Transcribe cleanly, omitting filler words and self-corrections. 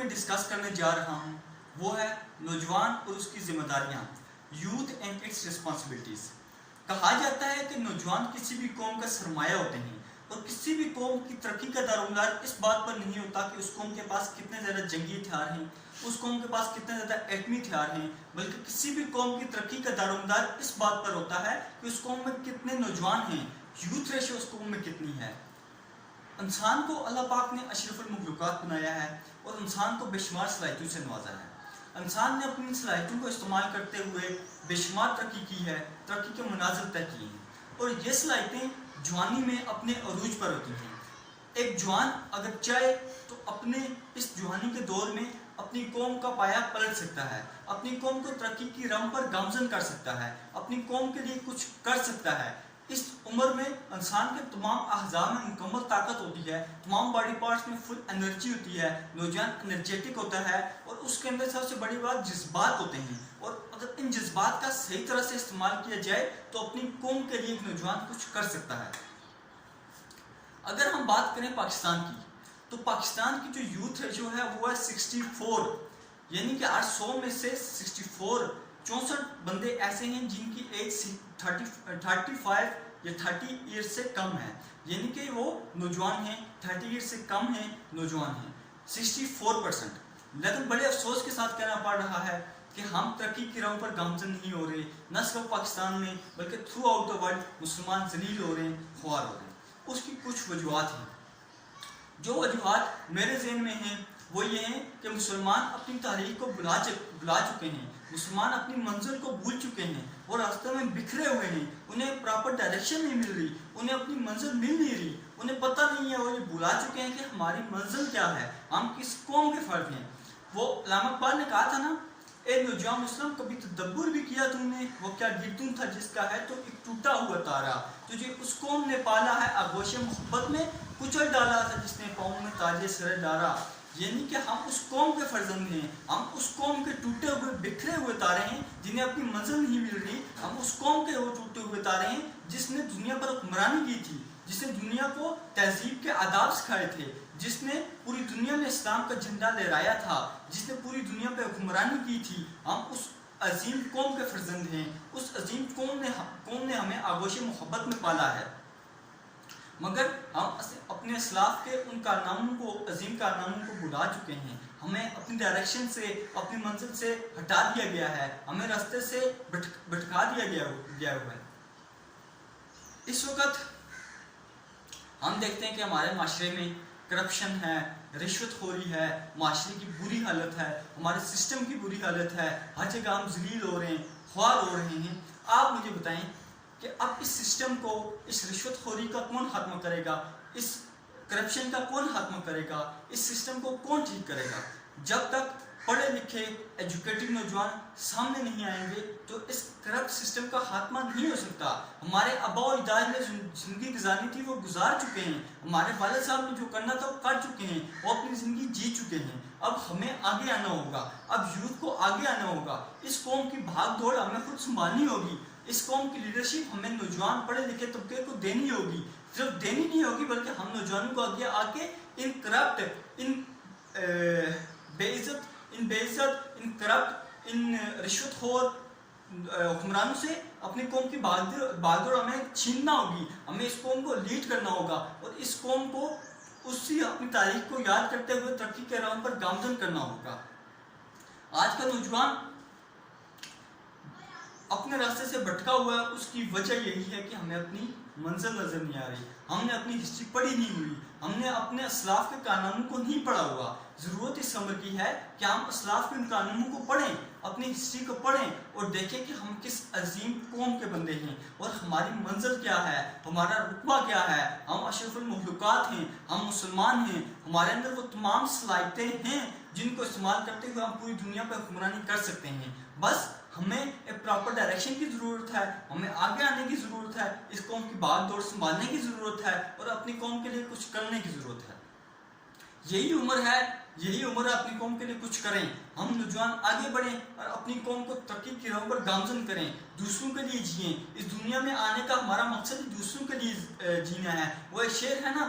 میں ڈسکس کرنے جا رہا ہوں وہ ہے نوجوان اور اس کی ذمہ داریاں، یوتھ اینڈ اٹس رسپانسبلٹیز۔ کہا جاتا ہے کہ نوجوان کسی بھی قوم کا سرمایہ ہوتے ہیں، اور کسی بھی قوم کی ترقی کا دارومدار اس بات پر نہیں ہوتا کہ اس قوم کے پاس کتنے زیادہ جنگی ہتھیار ہیں، اس قوم کے پاس کتنے زیادہ ایٹمی ہتھیار ہیں، بلکہ کسی بھی قوم کی ترقی کا دارومدار اس بات پر ہوتا ہے کہ اس قوم میں کتنے نوجوان ہیں، یوتھ ریشو اس قوم میں کتنی ہے۔ انسان کو اللہ پاک نے اشرف المخلوقات بنایا ہے اور انسان کو بے شمار صلاحیتوں سے نوازا ہے۔ انسان نے اپنی صلاحیتوں کو استعمال کرتے ہوئے بے شمار ترقی کی ہے، ترقی کے مناظر طے کیے ہیں، اور یہ صلاحیتیں جوانی میں اپنے عروج پر ہوتی ہیں۔ ایک جوان اگر چاہے تو اپنے اس جوانی کے دور میں اپنی قوم کا پایا پلٹ سکتا ہے، اپنی قوم کو ترقی کی راہ پر گامزن کر سکتا ہے، اپنی قوم کے لیے کچھ کر سکتا ہے۔ اس عمر میں انسان کے تمام اعضاء میں مکمل طاقت ہوتی ہے، تمام باڈی پارٹس میں فل انرجی ہوتی ہے، نوجوان انرجیٹک ہوتا ہے، اور اس کے اندر سب سے بڑی بات جذبات ہوتے ہیں، اور اگر ان جذبات کا صحیح طرح سے استعمال کیا جائے تو اپنی قوم کے لیے ایک نوجوان کچھ کر سکتا ہے۔ اگر ہم بات کریں پاکستان کی، تو پاکستان کی جو یوتھ ریشو ہے وہ ہے 64، یعنی کہ 800 میں سے 64 بندے ایسے ہیں جن کی ایج 35 یا 30 ایئر سے کم ہے، یعنی کہ وہ نوجوان ہیں، 30 ایئر سے کم ہیں، نوجوان ہیں 64%۔ لیکن بڑے افسوس کے ساتھ کہنا پڑ رہا ہے کہ ہم ترقی کی راہ پر گامزن نہیں ہو رہے، نہ صرف پاکستان میں بلکہ تھرو آؤٹ دا ورلڈ مسلمان ذلیل ہو رہے ہیں، خوار ہو رہے ہیں۔ اس کی کچھ وجوہات ہیں۔ جو وجوہات میرے ذہن میں ہیں وہ یہ ہیں کہ مسلمان اپنی تاریخ کو بھلا چکے ہیں، مسلمان اپنی منزل کو بھول چکے ہیں، وہ راستے میں بکھرے ہوئے ہیں، انہیں پراپر ڈائریکشن نہیں مل رہی، انہیں اپنی منزل مل نہیں رہی، انہیں پتہ نہیں ہے، وہ یہ بھلا چکے ہیں کہ ہماری منزل کیا ہے، ہم کس قوم کے فرد ہیں۔ وہ علامہ اقبال نے کہا تھا نا، اے نوجوان مسلم کبھی تدبر بھی کیا تم نے، وہ کیا گردون تھا جس کا ہے تو ایک ٹوٹا ہوا تارا، تجھے اس قوم نے پالا ہے آغوش محبت میں، کچل ڈالا تھا جس نے پاؤں میں تاج سر ڈالا۔ یعنی کہ ہم اس قوم کے فرزند ہیں، ہم اس قوم کے ٹوٹے ہوئے بکھرے ہوئے تارے ہیں جنہیں اپنی منزل نہیں مل رہی، ہم اس قوم کے وہ ٹوٹے ہوئے تارے ہیں جس نے دنیا پر حکمرانی کی تھی، جس نے دنیا کو تہذیب کے آداب سکھائے تھے، جس نے پوری دنیا میں اسلام کا جھنڈا لہرایا تھا، جس نے پوری دنیا پہ حکمرانی کی تھی۔ ہم اس عظیم قوم کے فرزند ہیں، اس عظیم قوم نے ہمیں آغوش محبت میں پالا ہے، مگر ہم اپنے اسلاف کے ان کارناموں کو، عظیم کارناموں کو بھلا چکے ہیں، ہمیں اپنی ڈائریکشن سے، اپنی منزل سے ہٹا دیا گیا ہے، ہمیں راستے سے بھٹکا دیا گیا ہوا ہے۔ اس وقت ہم دیکھتے ہیں کہ ہمارے معاشرے میں کرپشن ہے، رشوت خوری ہے، معاشرے کی بری حالت ہے، ہمارے سسٹم کی بری حالت ہے، ہر جگہ ہم ذلیل ہو رہے ہیں، خوار ہو رہے ہیں۔ آپ مجھے بتائیں کہ اب اس سسٹم کو، اس رشوت خوری کا کون ختم کرے گا، اس کرپشن کا کون ختم کرے گا، اس سسٹم کو کون ٹھیک کرے گا؟ جب تک پڑھے لکھے ایجوکیٹڈ نوجوان سامنے نہیں آئیں گے تو اس کرپٹ سسٹم کا خاتمہ نہیں ہو سکتا۔ ہمارے آباء و اجداد نے زندگی گزارنی تھی وہ گزار چکے ہیں، ہمارے والد صاحب نے جو کرنا تھا وہ کر چکے ہیں، وہ اپنی زندگی جی چکے ہیں۔ اب ہمیں آگے آنا ہوگا، اب یوتھ کو آگے آنا ہوگا، اس قوم کی بھاگ دوڑ ہمیں خود سنبھالنی ہوگی، اس قوم کی لیڈرشپ ہمیں نوجوان پڑھے لکھے طبقے کو دینی ہوگی، صرف دینی نہیں ہوگی بلکہ ہم نوجوانوں کو آگے آ کے ان کرپٹ، ان بے عزت، ان کرپٹ، ان رشوت خور حکمرانوں سے اپنی قوم کی بہادر ہمیں چھیننا ہوگی، ہمیں اس قوم کو لیڈ کرنا ہوگا، اور اس قوم کو اسی اپنی تاریخ کو یاد کرتے ہوئے ترقی کے راہ پر گامزن کرنا ہوگا۔ آج کا نوجوان اپنے راستے سے بھٹکا ہوا ہے، اس کی وجہ یہی ہے کہ ہمیں اپنی منزل نظر نہیں آ رہی، ہم نے اپنی ہسٹری پڑھی نہیں ہوئی، ہم نے اپنے اسلاف کے کارناموں کو نہیں پڑھا ہوا۔ ضرورت اس عمر کی ہے کہ ہم اسلاف کے ان کارناموں کو پڑھیں، اپنی ہسٹری کو پڑھیں اور دیکھیں کہ ہم کس عظیم قوم کے بندے ہیں اور ہماری منزل کیا ہے، ہمارا رتبہ کیا ہے، ہم اشرف المخلوقات ہیں، ہم مسلمان ہیں، ہمارے اندر وہ تمام صلاحیتیں ہیں جن کو استعمال کرتے ہوئے ہم پوری دنیا پہ حکمرانی کر سکتے ہیں۔ بس ہمیں ایک پراپر ڈائریکشن کی ضرورت ہے، ہمیں آگے آنے کی ضرورت ہے، اس قوم کی بھاگ دوڑ سنبھالنے کی ضرورت ہے اور اپنی قوم کے لیے کچھ کرنے کی ضرورت ہے۔ یہی عمر ہے اپنی قوم کے لیے کچھ کریں، ہم نوجوان آگے بڑھیں اور اپنی قوم کو ترقی کی راہ پر گامزن کریں، دوسروں کے لیے جئیں۔ اس دنیا میں آنے کا ہمارا مقصد دوسروں کے لیے جینا ہے۔ وہ ایک شعر ہے نا